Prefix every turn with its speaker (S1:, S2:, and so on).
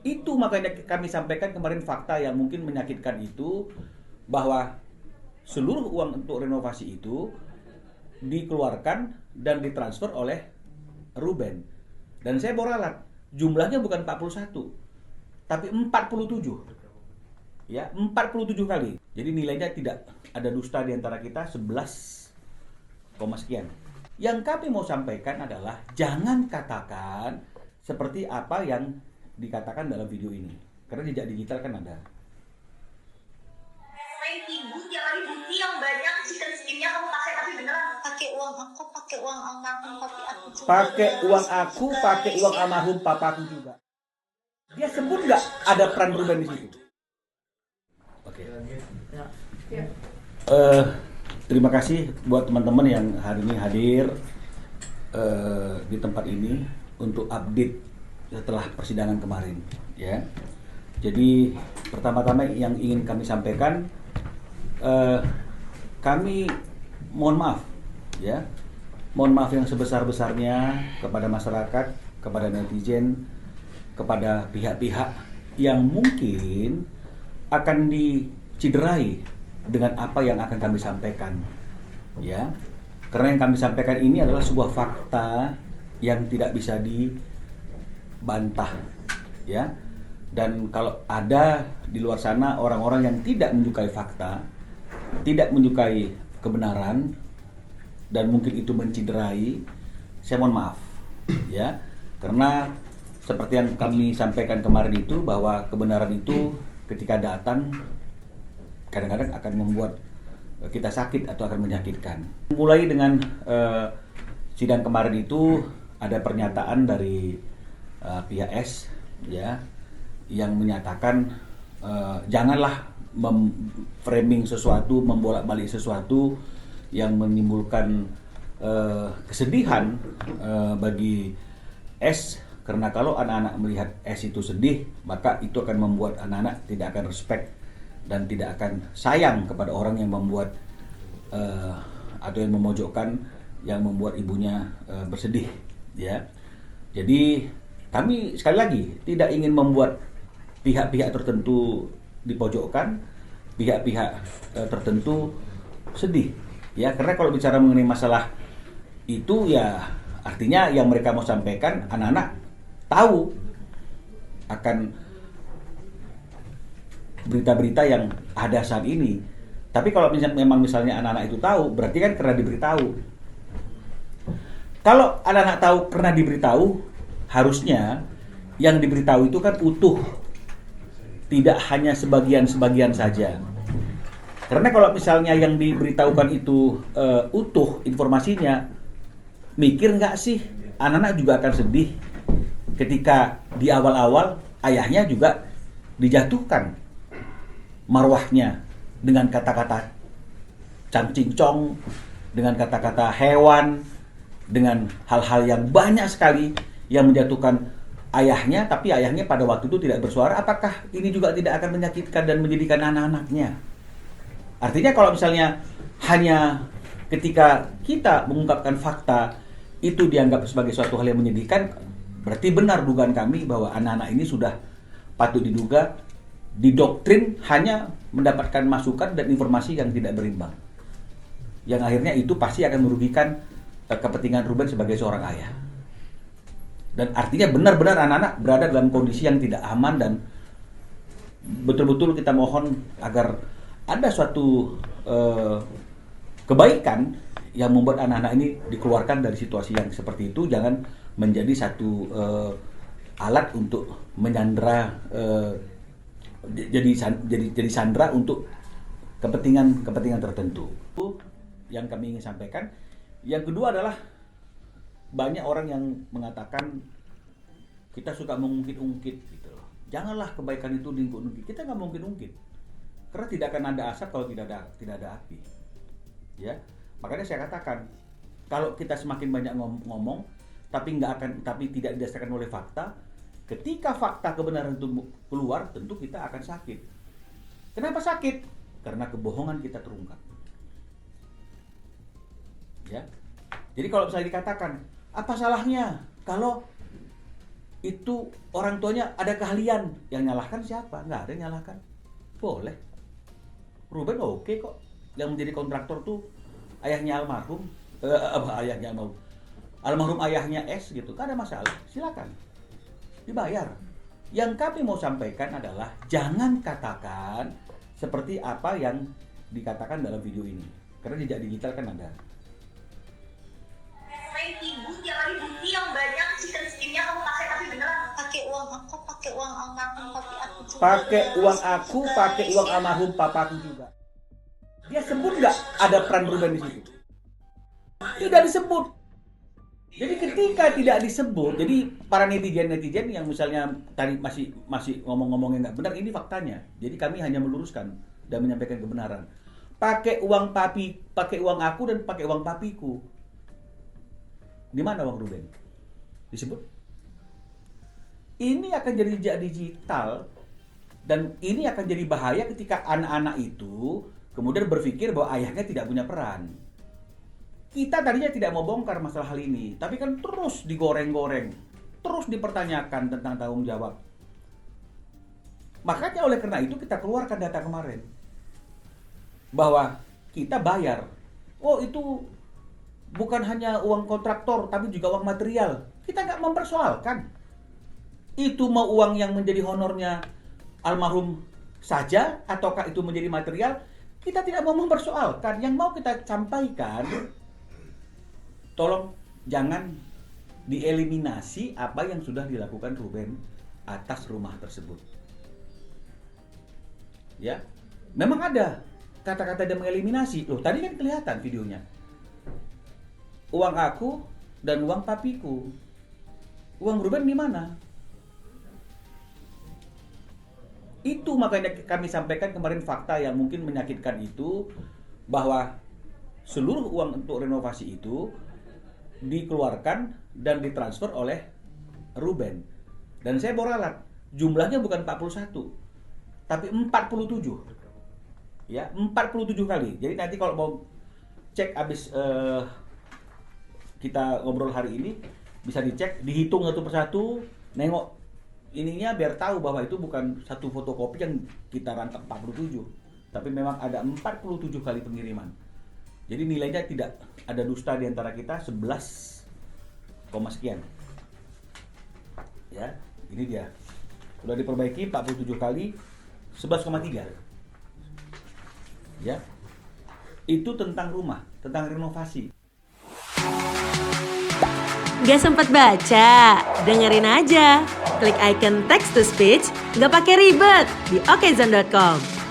S1: Itu makanya kami sampaikan kemarin fakta yang mungkin menyakitkan itu, bahwa seluruh uang untuk renovasi itu dikeluarkan dan ditransfer oleh Ruben. Dan saya boralat, jumlahnya bukan 41, tapi 47. Ya, 47 kali. Jadi nilainya tidak ada dusta di antara kita, 11, sekian. Yang kami mau sampaikan adalah jangan katakan seperti apa yang dikatakan dalam video ini. Karena jejak digital kan ada.
S2: Selain ibu, yang lagi bukti yang banyak skin-skinnya kamu pakai, tapi beneran pakai uang aku, pakai uang almarhum papi aku juga.
S1: Pakai uang aku, pakai uang almarhum papaku juga. Dia sebut nggak ada peran Ruben di situ? Oke. Terima kasih buat teman-teman yang hari ini hadir di tempat ini untuk update setelah persidangan kemarin, ya. Jadi pertama-tama yang ingin kami sampaikan, kami mohon maaf, ya, mohon maaf yang sebesar-besarnya kepada masyarakat, kepada netizen, kepada pihak-pihak yang mungkin akan diciderai dengan apa yang akan kami sampaikan, ya. Karena yang kami sampaikan ini adalah sebuah fakta yang tidak bisa dibantah, ya. Dan kalau ada di luar sana orang-orang yang tidak menyukai fakta, tidak menyukai kebenaran, dan mungkin itu menciderai, saya mohon maaf, ya. Karena seperti yang kami sampaikan kemarin itu, bahwa kebenaran itu ketika datang kadang-kadang akan membuat kita sakit atau akan menyakitkan. Mulai dengan sidang kemarin itu ada pernyataan dari pihak S, ya, yang menyatakan janganlah framing sesuatu, membolak-balik sesuatu yang menimbulkan kesedihan bagi S, karena kalau anak-anak melihat S itu sedih, maka itu akan membuat anak-anak tidak akan respect dan tidak akan sayang kepada orang yang membuat atau yang memojokkan, yang membuat ibunya bersedih, ya. Jadi kami sekali lagi tidak ingin membuat pihak-pihak tertentu dipojokkan, pihak-pihak tertentu sedih, ya. Karena kalau bicara mengenai masalah itu, ya artinya yang mereka mau sampaikan, anak-anak tahu akan berita-berita yang ada saat ini. Tapi kalau memang misalnya anak-anak itu tahu, berarti kan karena diberitahu. Kalau anak-anak tahu karena diberitahu, harusnya yang diberitahu itu kan utuh, tidak hanya sebagian-sebagian saja. Karena kalau misalnya yang diberitahukan itu utuh informasinya, mikir nggak sih anak-anak juga akan sedih ketika di awal-awal ayahnya juga dijatuhkan marwahnya dengan kata-kata cangcingcong, dengan kata-kata hewan, dengan hal-hal yang banyak sekali yang menjatuhkan ayahnya, tapi ayahnya pada waktu itu tidak bersuara. Apakah ini juga tidak akan menyakitkan dan menjadikan anak-anaknya? Artinya kalau misalnya hanya ketika kita mengungkapkan fakta itu dianggap sebagai suatu hal yang menyedihkan, berarti benar dugaan kami bahwa anak-anak ini sudah patut diduga didoktrin hanya mendapatkan masukan dan informasi yang tidak berimbang, yang akhirnya itu pasti akan merugikan kepentingan Ruben sebagai seorang ayah. Dan artinya benar-benar anak-anak berada dalam kondisi yang tidak aman, dan betul-betul kita mohon agar ada suatu kebaikan yang membuat anak-anak ini dikeluarkan dari situasi yang seperti itu. Jangan menjadi satu alat untuk menyandera, jadi sandera untuk kepentingan tertentu. Itu yang kami ingin sampaikan. Yang kedua adalah banyak orang yang mengatakan kita suka mengungkit-ungkit gitu loh. Janganlah kebaikan itu diungkit-ungkit. Kita nggak mungkin-ungkit. Karena tidak akan ada asap kalau tidak ada api. Ya. Makanya saya katakan, kalau kita semakin banyak ngomong tapi tidak didasarkan oleh fakta, ketika fakta kebenaran itu keluar, tentu kita akan sakit. Kenapa sakit? Karena kebohongan kita terungkap. Ya. Jadi kalau misalnya dikatakan, apa salahnya kalau itu orang tuanya ada keahlian, yang nyalahkan siapa? Nggak ada yang nyalahkan. Boleh. Ruben oke kok. Yang menjadi kontraktor tuh ayahnya almarhum, almarhum ayahnya S gitu, kan ada masalah. Silakan dibayar. Yang kami mau sampaikan adalah jangan katakan seperti apa yang dikatakan dalam video ini, karena jejak digital kan ada.
S2: Ibu tiap hari bukti yang banyak chicken skinnya kamu pakai, tapi beneran pakai uang aku, pakai uang almarhum papi aku juga.
S1: Pakai uang aku, pakai uang almarhum papaku juga. Dia sebut nggak ada peran Ruben di situ? Tidak disebut. Jadi ketika tidak disebut, jadi para netizen yang misalnya tadi masih ngomong-ngomongnya nggak benar, ini faktanya. Jadi kami hanya meluruskan dan menyampaikan kebenaran. Pakai uang papi, pakai uang aku dan pakai uang papiku. Di mana uang Ruben? Disebut. Ini akan jadi jejak digital dan ini akan jadi bahaya ketika anak-anak itu kemudian berpikir bahwa ayahnya tidak punya peran. Kita tadinya tidak mau bongkar masalah hal ini, tapi kan terus digoreng-goreng, terus dipertanyakan tentang tanggung jawab. Makanya oleh karena itu kita keluarkan data kemarin bahwa kita bayar. Oh itu bukan hanya uang kontraktor, tapi juga uang material. Kita nggak mempersoalkan. Itu mau uang yang menjadi honornya almarhum saja, ataukah itu menjadi material, kita tidak mau mempersoalkan. Yang mau kita sampaikan, tolong jangan dieliminasi apa yang sudah dilakukan Ruben atas rumah tersebut. Ya, memang ada kata-kata dia mengeliminasi. Loh, tadi kan kelihatan videonya. Uang aku dan uang papiku. Uang Ruben di mana? Itu makanya kami sampaikan kemarin fakta yang mungkin menyakitkan itu, bahwa seluruh uang untuk renovasi itu dikeluarkan dan ditransfer oleh Ruben. Dan saya boralat, jumlahnya bukan 41, tapi 47. Ya, 47 kali. Jadi nanti kalau mau cek abis kita ngobrol hari ini, bisa dicek, dihitung satu persatu, nengok ininya biar tahu bahwa itu bukan satu fotokopi yang kita rangkap 47, tapi memang ada 47 kali pengiriman. Jadi nilainya tidak ada dusta di antara kita, 11, sekian. Ya, ini dia. Sudah diperbaiki 47 kali, 11,3. Ya. Itu tentang rumah, tentang renovasi.
S3: Gak sempat baca? Dengerin aja. Klik icon text to speech, gak pakai ribet di okezone.com.